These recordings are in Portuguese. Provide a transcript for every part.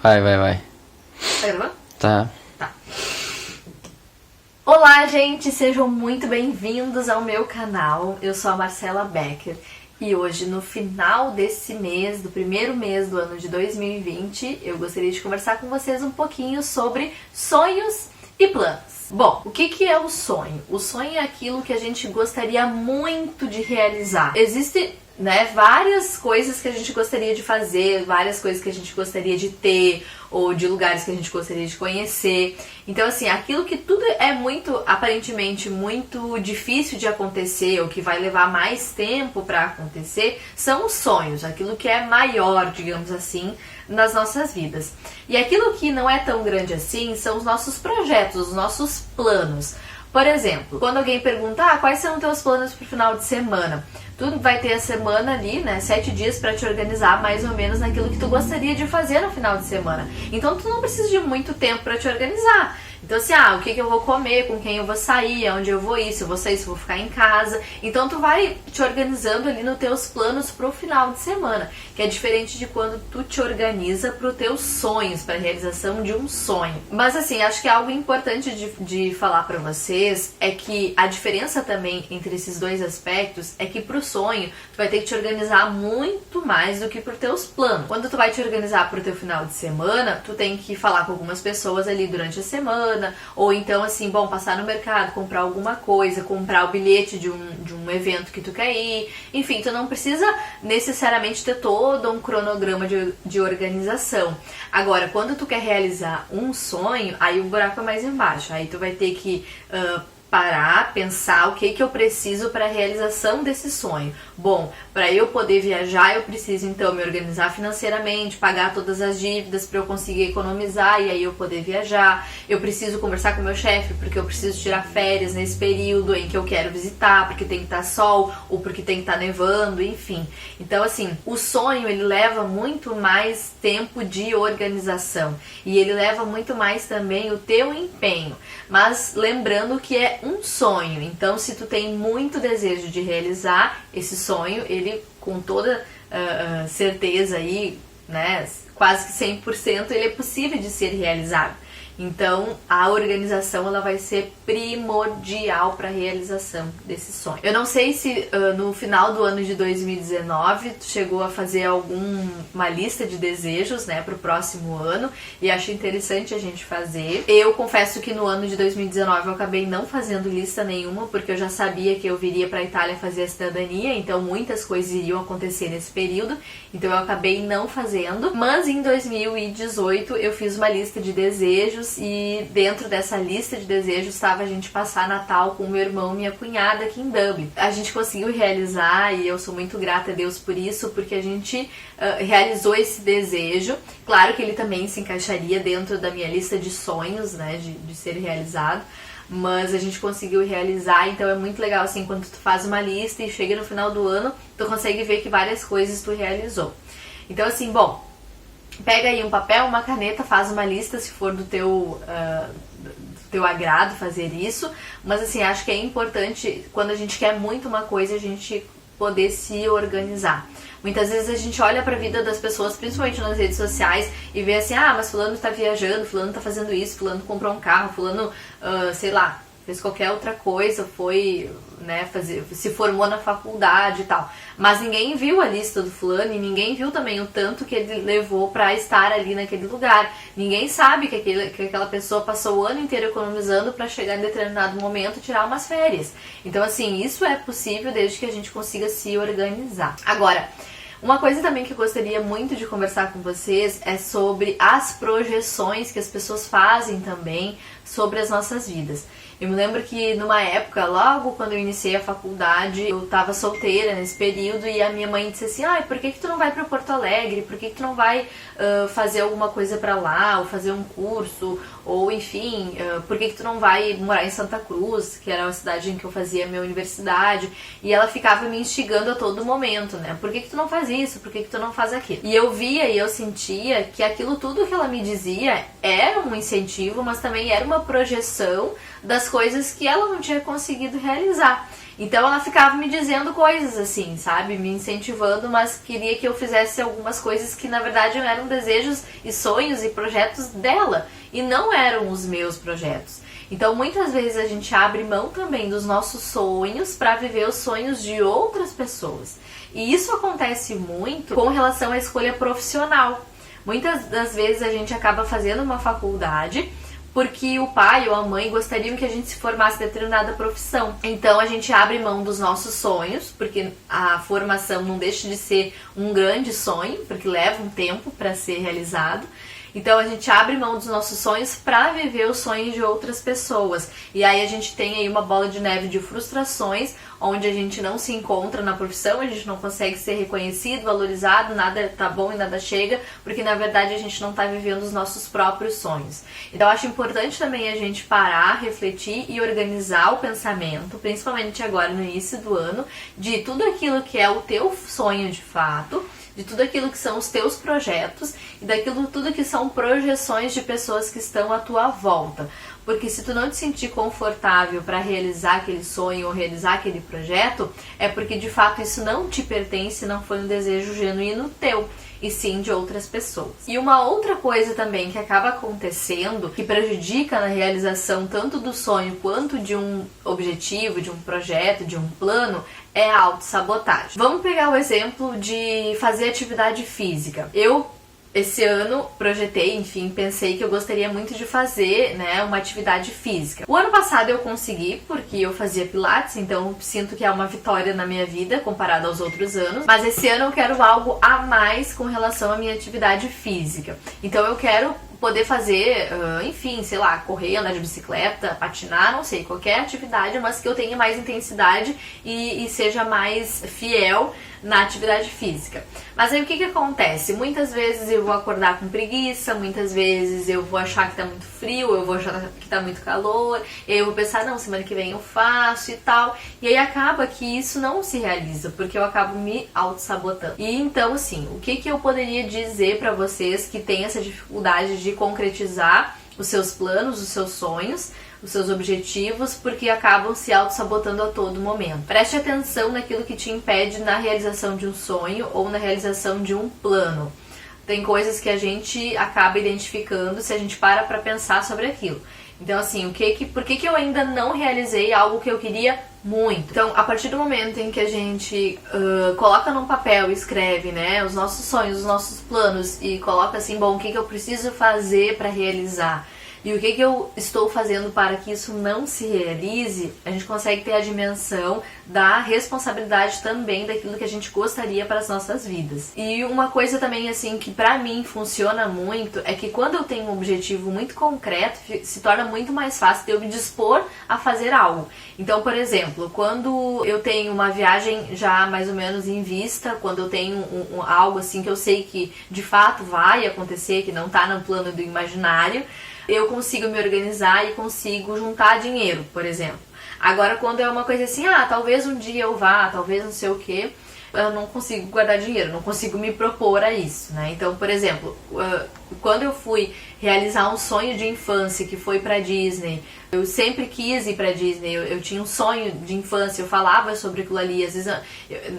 Vai. Tá gravando? Tá. Olá, gente! Sejam muito bem-vindos ao meu canal. Eu sou a Marcela Becker e hoje, no final desse mês, do primeiro mês do ano de 2020, eu gostaria de conversar com vocês um pouquinho sobre sonhos e planos. Bom, o que é o sonho? O sonho é aquilo que a gente gostaria muito de realizar. Existem várias coisas que a gente gostaria de fazer, várias coisas que a gente gostaria de ter, ou de lugares que a gente gostaria de conhecer. Então, assim, aquilo que tudo é aparentemente muito difícil de acontecer, ou que vai levar mais tempo para acontecer, são os sonhos, aquilo que é maior, digamos assim, nas nossas vidas. E aquilo que não é tão grande assim são os nossos projetos, os nossos planos. Por exemplo, quando alguém pergunta, quais são os teus planos para o final de semana? Tu vai ter a semana ali, 7 dias para te organizar mais ou menos naquilo que tu gostaria de fazer no final de semana. Então tu não precisa de muito tempo para te organizar. Então assim, o que eu vou comer, com quem eu vou sair, aonde eu vou ir, se eu vou sair, se eu vou ficar em casa. Então tu vai te organizando ali nos teus planos pro final de semana, que é diferente de quando tu te organiza pro teus sonhos, pra realização de um sonho. Mas assim, acho que algo importante de falar pra vocês é que a diferença também entre esses dois aspectos é que pro sonho tu vai ter que te organizar muito mais do que pro teus planos. Quando tu vai te organizar pro teu final de semana, tu tem que falar com algumas pessoas ali durante a semana, ou então assim, passar no mercado, comprar alguma coisa, comprar o bilhete de um evento que tu quer ir, enfim, tu não precisa necessariamente ter todo um cronograma de organização. Agora, quando tu quer realizar um sonho, aí o buraco é mais embaixo, aí tu vai ter que parar, pensar o que eu preciso para a realização desse sonho. Bom, para eu poder viajar, eu preciso então me organizar financeiramente, pagar todas as dívidas para eu conseguir economizar e aí eu poder viajar. Eu preciso conversar com meu chefe porque eu preciso tirar férias nesse período em que eu quero visitar, porque tem que estar sol ou porque tem que estar nevando, enfim. Então assim, o sonho ele leva muito mais tempo de organização e ele leva muito mais também o teu empenho. Mas lembrando que é um sonho, então se tu tem muito desejo de realizar esse sonho, ele com toda certeza aí, quase que 100%, ele é possível de ser realizado. Então a organização ela vai ser primordial para a realização desse sonho. Eu não sei se no final do ano de 2019 tu chegou a fazer uma lista de desejos para o próximo ano e acho interessante a gente fazer. Eu confesso que no ano de 2019 eu acabei não fazendo lista nenhuma porque eu já sabia que eu viria para a Itália fazer a cidadania, então muitas coisas iriam acontecer nesse período, então eu acabei não fazendo. Mas em 2018 eu fiz uma lista de desejos e dentro dessa lista de desejos estava a gente passar Natal com meu irmão e minha cunhada aqui em Dublin. A gente conseguiu realizar e eu sou muito grata a Deus por isso, porque a gente realizou esse desejo. Claro que ele também se encaixaria dentro da minha lista de sonhos, de ser realizado, mas a gente conseguiu realizar, então é muito legal assim, quando tu faz uma lista e chega no final do ano, tu consegue ver que várias coisas tu realizou. Então assim, pega aí um papel, uma caneta, faz uma lista se for do teu agrado fazer isso, mas assim, acho que é importante quando a gente quer muito uma coisa, a gente poder se organizar. Muitas vezes a gente olha pra vida das pessoas, principalmente nas redes sociais, e vê assim, mas fulano tá viajando, fulano tá fazendo isso, fulano comprou um carro, fulano, fez qualquer outra coisa, foi, se formou na faculdade e tal. Mas ninguém viu a lista do fulano e ninguém viu também o tanto que ele levou pra estar ali naquele lugar. Ninguém sabe que aquela pessoa passou o ano inteiro economizando pra chegar em determinado momento e tirar umas férias. Então assim, isso é possível desde que a gente consiga se organizar. Agora, uma coisa também que eu gostaria muito de conversar com vocês é sobre as projeções que as pessoas fazem também sobre as nossas vidas. Eu me lembro que numa época, logo quando eu iniciei a faculdade, eu tava solteira nesse período e a minha mãe disse assim, por que tu não vai pra Porto Alegre? Por que tu não vai fazer alguma coisa pra lá, ou fazer um curso, ou enfim, por que tu não vai morar em Santa Cruz, que era a cidade em que eu fazia a minha universidade? E ela ficava me instigando a todo momento, por que tu não faz isso? Por que tu não faz aquilo? E eu via e eu sentia que aquilo tudo que ela me dizia era um incentivo, mas também era uma projeção das coisas que ela não tinha conseguido realizar. Então ela ficava me dizendo coisas assim, sabe? Me incentivando, mas queria que eu fizesse algumas coisas que na verdade eram desejos e sonhos e projetos dela e não eram os meus projetos. Então muitas vezes a gente abre mão também dos nossos sonhos para viver os sonhos de outras pessoas. E isso acontece muito com relação à escolha profissional. Muitas das vezes a gente acaba fazendo uma faculdade porque o pai ou a mãe gostariam que a gente se formasse em determinada profissão. Então a gente abre mão dos nossos sonhos, porque a formação não deixa de ser um grande sonho, porque leva um tempo para ser realizado. Então a gente abre mão dos nossos sonhos para viver os sonhos de outras pessoas. E aí a gente tem aí uma bola de neve de frustrações, onde a gente não se encontra na profissão, a gente não consegue ser reconhecido, valorizado, nada tá bom e nada chega, porque na verdade a gente não tá vivendo os nossos próprios sonhos. Então eu acho importante também a gente parar, refletir e organizar o pensamento, principalmente agora no início do ano, de tudo aquilo que é o teu sonho de fato, de tudo aquilo que são os teus projetos e daquilo tudo que são projeções de pessoas que estão à tua volta. Porque se tu não te sentir confortável para realizar aquele sonho ou realizar aquele projeto, é porque de fato isso não te pertence, não foi um desejo genuíno teu, e sim de outras pessoas. E uma outra coisa também que acaba acontecendo, que prejudica na realização tanto do sonho quanto de um objetivo, de um projeto, de um plano, é a autossabotagem. Vamos pegar o exemplo de fazer atividade física. Eu esse ano projetei, enfim, pensei que eu gostaria muito de fazer, né, uma atividade física. O ano passado eu consegui, porque eu fazia pilates, então sinto que é uma vitória na minha vida comparado aos outros anos. Mas esse ano eu quero algo a mais com relação à minha atividade física. Então eu quero poder fazer, enfim, sei lá, correr, andar de bicicleta, patinar, não sei, qualquer atividade, mas que eu tenha mais intensidade e seja mais fiel na atividade física. Mas aí o que acontece? Muitas vezes eu vou acordar com preguiça, muitas vezes eu vou achar que tá muito frio, eu vou achar que tá muito calor, eu vou pensar, não, semana que vem eu faço e tal, e aí acaba que isso não se realiza, porque eu acabo me auto-sabotando. E então, assim, o que eu poderia dizer pra vocês que têm essa dificuldade de concretizar os seus planos, os seus sonhos, os seus objetivos, porque acabam se auto-sabotando a todo momento. Preste atenção naquilo que te impede na realização de um sonho ou na realização de um plano. Tem coisas que a gente acaba identificando se a gente para pra pensar sobre aquilo. Então, assim, por que eu ainda não realizei algo que eu queria muito? Então, a partir do momento em que a gente coloca num papel, escreve, né, os nossos sonhos, os nossos planos e coloca assim, bom, o que eu preciso fazer para realizar? E o que eu estou fazendo para que isso não se realize, a gente consegue ter a dimensão da responsabilidade também daquilo que a gente gostaria para as nossas vidas. E uma coisa também, assim, que pra mim funciona muito, é que quando eu tenho um objetivo muito concreto, se torna muito mais fácil de eu me dispor a fazer algo. Então, por exemplo, quando eu tenho uma viagem já mais ou menos em vista, quando eu tenho algo assim que eu sei que de fato vai acontecer, que não tá no plano do imaginário, eu consigo me organizar e consigo juntar dinheiro, por exemplo. Agora, quando é uma coisa assim, talvez um dia eu vá, talvez não sei o que, eu não consigo guardar dinheiro, não consigo me propor a isso, né? Então, por exemplo, quando eu fui realizar um sonho de infância que foi pra Disney, eu sempre quis ir pra Disney, eu tinha um sonho de infância, eu falava sobre aquilo ali, às vezes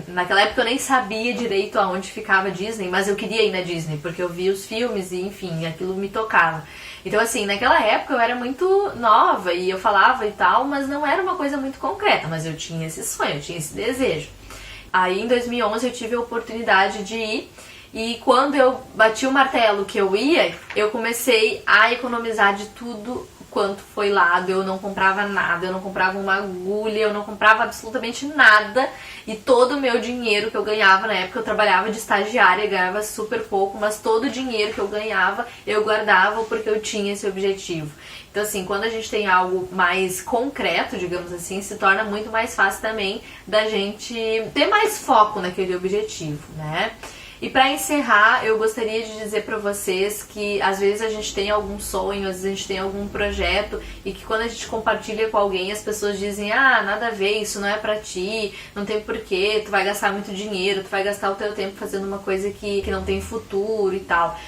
naquela época eu nem sabia direito aonde ficava a Disney, mas eu queria ir na Disney, porque eu via os filmes e enfim, aquilo me tocava. Então, assim, naquela época eu era muito nova e eu falava e tal, mas não era uma coisa muito concreta, mas eu tinha esse sonho, eu tinha esse desejo. Aí em 2011 eu tive a oportunidade de ir e quando eu bati o martelo que eu ia, eu comecei a economizar de tudo quanto foi lado, eu não comprava nada, eu não comprava uma agulha, eu não comprava absolutamente nada e todo o meu dinheiro que eu ganhava na época, eu trabalhava de estagiária, ganhava super pouco, mas todo o dinheiro que eu ganhava eu guardava porque eu tinha esse objetivo. Então, assim, quando a gente tem algo mais concreto, digamos assim, se torna muito mais fácil também da gente ter mais foco naquele objetivo, né? E para encerrar, eu gostaria de dizer para vocês que às vezes a gente tem algum sonho, às vezes a gente tem algum projeto e que quando a gente compartilha com alguém, as pessoas dizem: ah, nada a ver, isso não é pra ti, não tem porquê, tu vai gastar muito dinheiro, tu vai gastar o teu tempo fazendo uma coisa que não tem futuro e tal.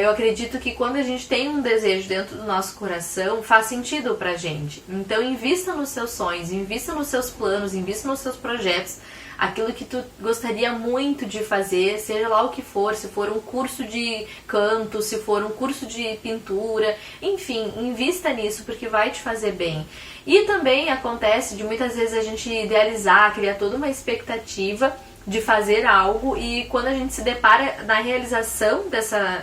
Eu acredito que quando a gente tem um desejo dentro do nosso coração, faz sentido pra gente. Então invista nos seus sonhos, invista nos seus planos, invista nos seus projetos, aquilo que tu gostaria muito de fazer, seja lá o que for, se for um curso de canto, se for um curso de pintura, enfim, invista nisso porque vai te fazer bem. E também acontece de muitas vezes a gente idealizar, criar toda uma expectativa de fazer algo e quando a gente se depara na realização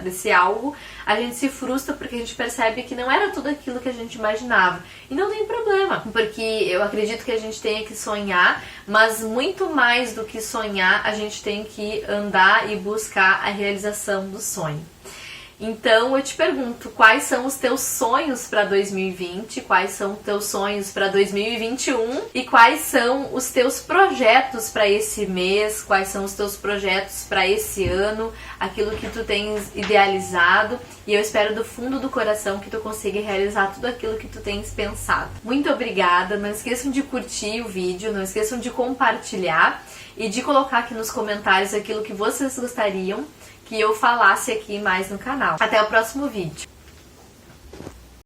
desse algo, a gente se frustra porque a gente percebe que não era tudo aquilo que a gente imaginava. E não tem problema, porque eu acredito que a gente tenha que sonhar, mas muito mais do que sonhar, a gente tem que andar e buscar a realização do sonho. Então eu te pergunto, quais são os teus sonhos para 2020, quais são os teus sonhos para 2021 e quais são os teus projetos para esse mês, quais são os teus projetos para esse ano, aquilo que tu tens idealizado, e eu espero do fundo do coração que tu consiga realizar tudo aquilo que tu tens pensado. Muito obrigada, não esqueçam de curtir o vídeo, não esqueçam de compartilhar e de colocar aqui nos comentários aquilo que vocês gostariam que eu falasse aqui mais no canal. Até o próximo vídeo.